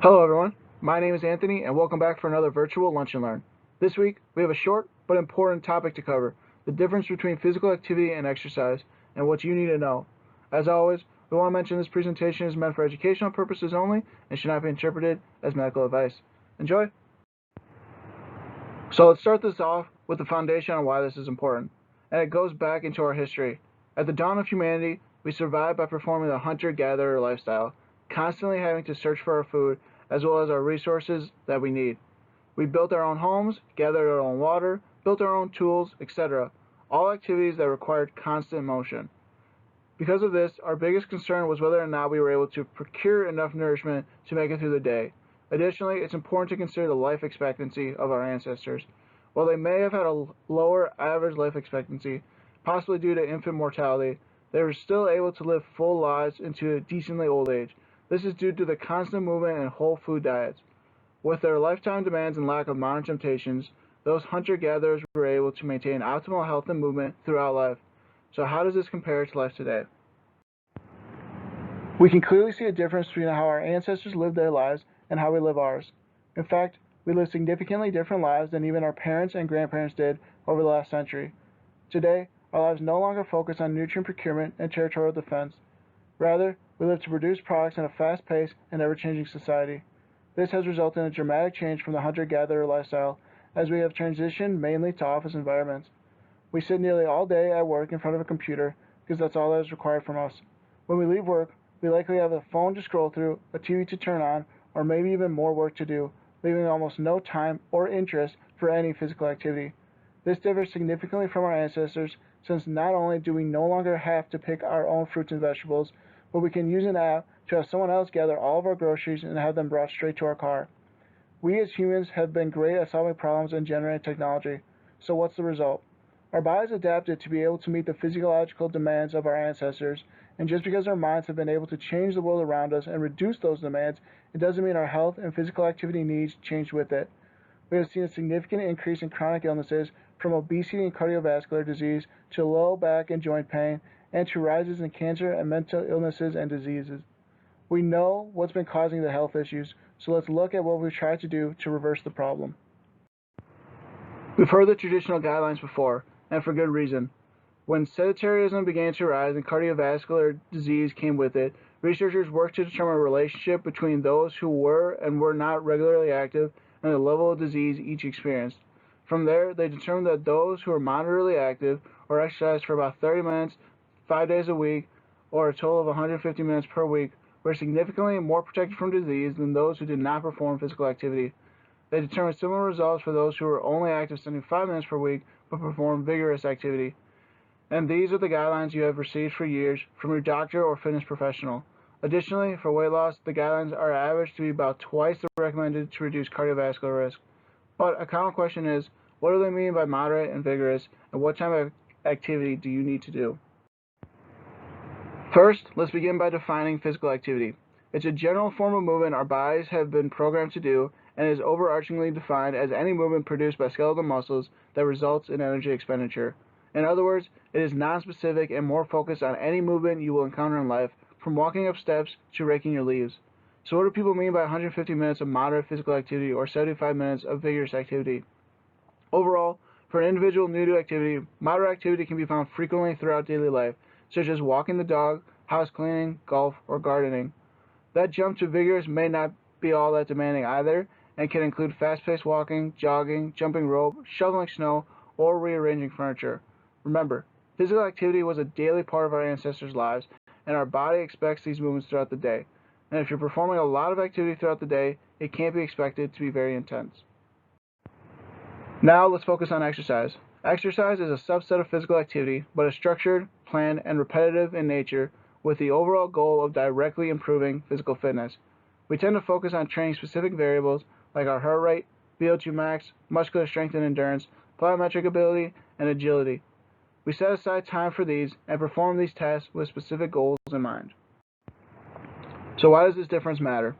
Hello everyone, my name is Anthony and welcome back for another virtual Lunch and Learn. This week we have a short but important topic to cover, the difference between physical activity and exercise and what you need to know. As always, we want to mention this presentation is meant for educational purposes only and should not be interpreted as medical advice. Enjoy! So let's start this off with the foundation on why this is important, and it goes back into our history. At the dawn of humanity, we survived by performing the hunter-gatherer lifestyle, constantly having to search for our food as well as our resources that we need. We built our own homes, gathered our own water, built our own tools, etc. All activities that required constant motion. Because of this, our biggest concern was whether or not we were able to procure enough nourishment to make it through the day. Additionally, it's important to consider the life expectancy of our ancestors. While they may have had a lower average life expectancy, possibly due to infant mortality, they were still able to live full lives into a decently old age. This is due to the constant movement and whole food diets. With their lifetime demands and lack of modern temptations, those hunter-gatherers were able to maintain optimal health and movement throughout life. So how does this compare to life today? We can clearly see a difference between how our ancestors lived their lives and how we live ours. In fact, we live significantly different lives than even our parents and grandparents did over the last century. Today, our lives no longer focus on nutrient procurement and territorial defense. Rather, we live to produce products in a fast-paced and ever-changing society. This has resulted in a dramatic change from the hunter-gatherer lifestyle, as we have transitioned mainly to office environments. We sit nearly all day at work in front of a computer because that's all that is required from us. When we leave work, we likely have a phone to scroll through, a TV to turn on, or maybe even more work to do, leaving almost no time or interest for any physical activity. This differs significantly from our ancestors, since not only do we no longer have to pick our own fruits and vegetables, but we can use an app to have someone else gather all of our groceries and have them brought straight to our car. We as humans have been great at solving problems and generating technology. So what's the result? Our bodies adapted to be able to meet the physiological demands of our ancestors, and just because our minds have been able to change the world around us and reduce those demands, it doesn't mean our health and physical activity needs change with it. We have seen a significant increase in chronic illnesses, from obesity and cardiovascular disease to low back and joint pain, and to rises in cancer and mental illnesses and diseases. We know what's been causing the health issues, so let's look at what we've tried to do to reverse the problem. We've heard the traditional guidelines before, and for good reason. When sedentarism began to rise and cardiovascular disease came with it, researchers worked to determine a relationship between those who were and were not regularly active and the level of disease each experienced. From there, they determined that those who were moderately active or exercised for about 30 minutes, 5 days a week, or a total of 150 minutes per week, were significantly more protected from disease than those who did not perform physical activity. They determined similar results for those who were only active 75 minutes per week but performed vigorous activity. And these are the guidelines you have received for years from your doctor or fitness professional. Additionally, for weight loss, the guidelines are averaged to be about twice the recommended to reduce cardiovascular risk. But a common question is, what do they mean by moderate and vigorous, and what type of activity do you need to do? First, let's begin by defining physical activity. It's a general form of movement our bodies have been programmed to do and is overarchingly defined as any movement produced by skeletal muscles that results in energy expenditure. In other words, it is non-specific and more focused on any movement you will encounter in life, from walking up steps to raking your leaves. So what do people mean by 150 minutes of moderate physical activity or 75 minutes of vigorous activity? Overall, for an individual new to activity, moderate activity can be found frequently throughout daily life, such as walking the dog, house cleaning, golf, or gardening. That jump to vigorous may not be all that demanding either, and can include fast-paced walking, jogging, jumping rope, shoveling snow, or rearranging furniture. Remember, physical activity was a daily part of our ancestors' lives, and our body expects these movements throughout the day. And if you're performing a lot of activity throughout the day, it can't be expected to be very intense. Now let's focus on exercise. Exercise is a subset of physical activity, but is structured, planned, and repetitive in nature, with the overall goal of directly improving physical fitness. We tend to focus on training specific variables like our heart rate, VO2 max, muscular strength and endurance, plyometric ability, and agility. We set aside time for these and perform these tests with specific goals in mind. So why does this difference matter?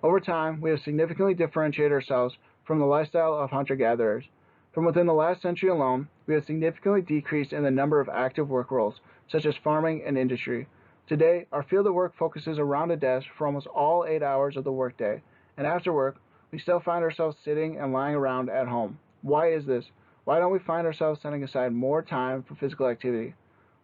Over time, we have significantly differentiated ourselves from the lifestyle of hunter-gatherers. From within the last century alone, we have significantly decreased in the number of active work roles, such as farming and industry. Today, our field of work focuses around a desk for almost all 8 hours of the workday, and after work, we still find ourselves sitting and lying around at home. Why is this? Why don't we find ourselves setting aside more time for physical activity?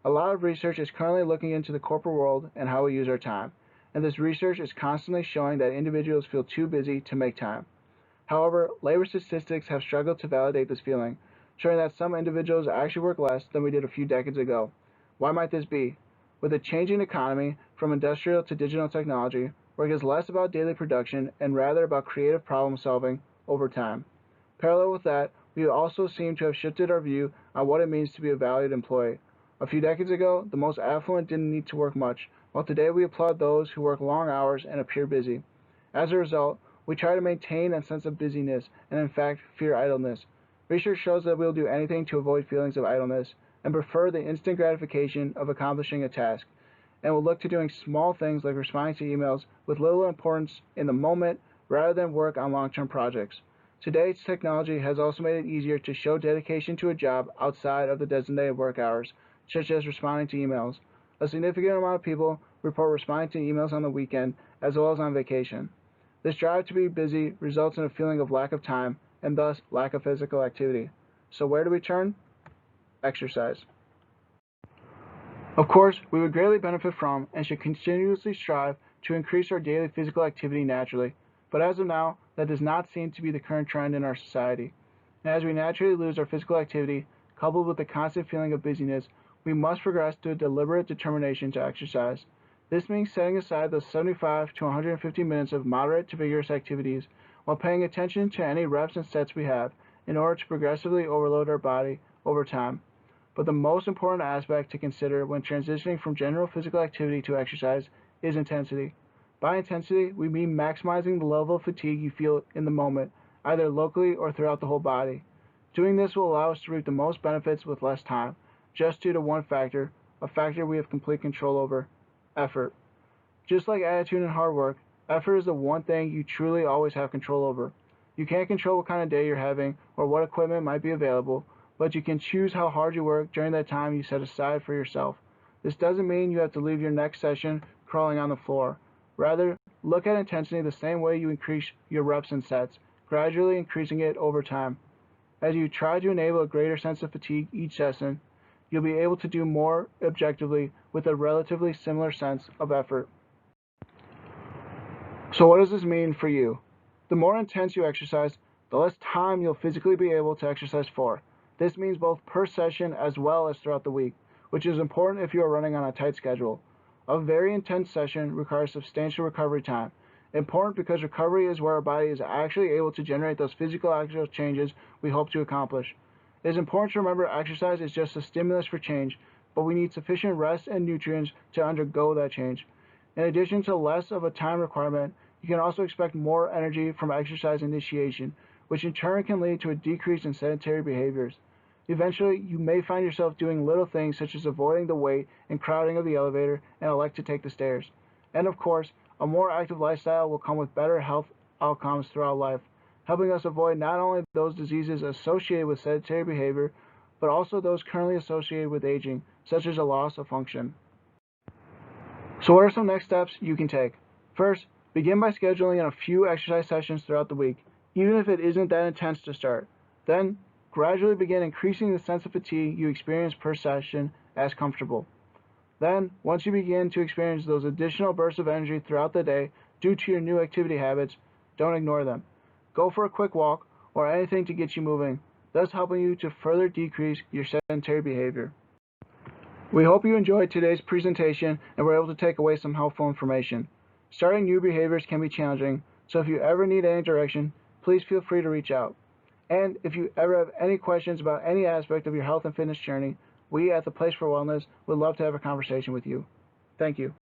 A lot of research is currently looking into the corporate world and how we use our time, and this research is constantly showing that individuals feel too busy to make time. However, labor statistics have struggled to validate this feeling, showing that some individuals actually work less than we did a few decades ago. Why might this be? With a changing economy from industrial to digital technology, work is less about daily production and rather about creative problem solving over time. Parallel with that, we also seem to have shifted our view on what it means to be a valued employee. A few decades ago, the most affluent didn't need to work much, while today we applaud those who work long hours and appear busy. As a result, we try to maintain a sense of busyness and, in fact, fear idleness. Research shows that we will do anything to avoid feelings of idleness and prefer the instant gratification of accomplishing a task, and will look to doing small things like responding to emails with little importance in the moment rather than work on long-term projects. Today's technology has also made it easier to show dedication to a job outside of the designated work hours, such as responding to emails. A significant amount of people report responding to emails on the weekend as well as on vacation. This drive to be busy results in a feeling of lack of time and thus lack of physical activity. So where do we turn? Exercise. Of course, we would greatly benefit from and should continuously strive to increase our daily physical activity naturally, but as of now, that does not seem to be the current trend in our society. And as we naturally lose our physical activity, coupled with the constant feeling of busyness, we must progress to a deliberate determination to exercise. This means setting aside those 75 to 150 minutes of moderate to vigorous activities while paying attention to any reps and sets we have in order to progressively overload our body over time. But the most important aspect to consider when transitioning from general physical activity to exercise is intensity. By intensity, we mean maximizing the level of fatigue you feel in the moment, either locally or throughout the whole body. Doing this will allow us to reap the most benefits with less time, just due to one factor, a factor we have complete control over: effort. Just like attitude and hard work, effort is the one thing you truly always have control over. You can't control what kind of day you're having or what equipment might be available, but you can choose how hard you work during that time you set aside for yourself. This doesn't mean you have to leave your next session crawling on the floor. Rather, look at intensity the same way you increase your reps and sets, gradually increasing it over time. As you try to enable a greater sense of fatigue each session, you'll be able to do more objectively with a relatively similar sense of effort. So what does this mean for you? The more intense you exercise, the less time you'll physically be able to exercise for. This means both per session as well as throughout the week, which is important if you are running on a tight schedule. A very intense session requires substantial recovery time. Important because recovery is where our body is actually able to generate those physiological changes we hope to accomplish. It is important to remember exercise is just a stimulus for change, but we need sufficient rest and nutrients to undergo that change. In addition to less of a time requirement, you can also expect more energy from exercise initiation, which in turn can lead to a decrease in sedentary behaviors. Eventually, you may find yourself doing little things such as avoiding the wait and crowding of the elevator and elect to take the stairs. And of course, a more active lifestyle will come with better health outcomes throughout life, helping us avoid not only those diseases associated with sedentary behavior, but also those currently associated with aging, such as a loss of function. So what are some next steps you can take? First, begin by scheduling in a few exercise sessions throughout the week, even if it isn't that intense to start. Then, gradually begin increasing the sense of fatigue you experience per session as comfortable. Then, once you begin to experience those additional bursts of energy throughout the day due to your new activity habits, don't ignore them. Go for a quick walk or anything to get you moving, thus helping you to further decrease your sedentary behavior. We hope you enjoyed today's presentation and were able to take away some helpful information. Starting new behaviors can be challenging, so if you ever need any direction, please feel free to reach out. And if you ever have any questions about any aspect of your health and fitness journey, we at the Place for Wellness would love to have a conversation with you. Thank you.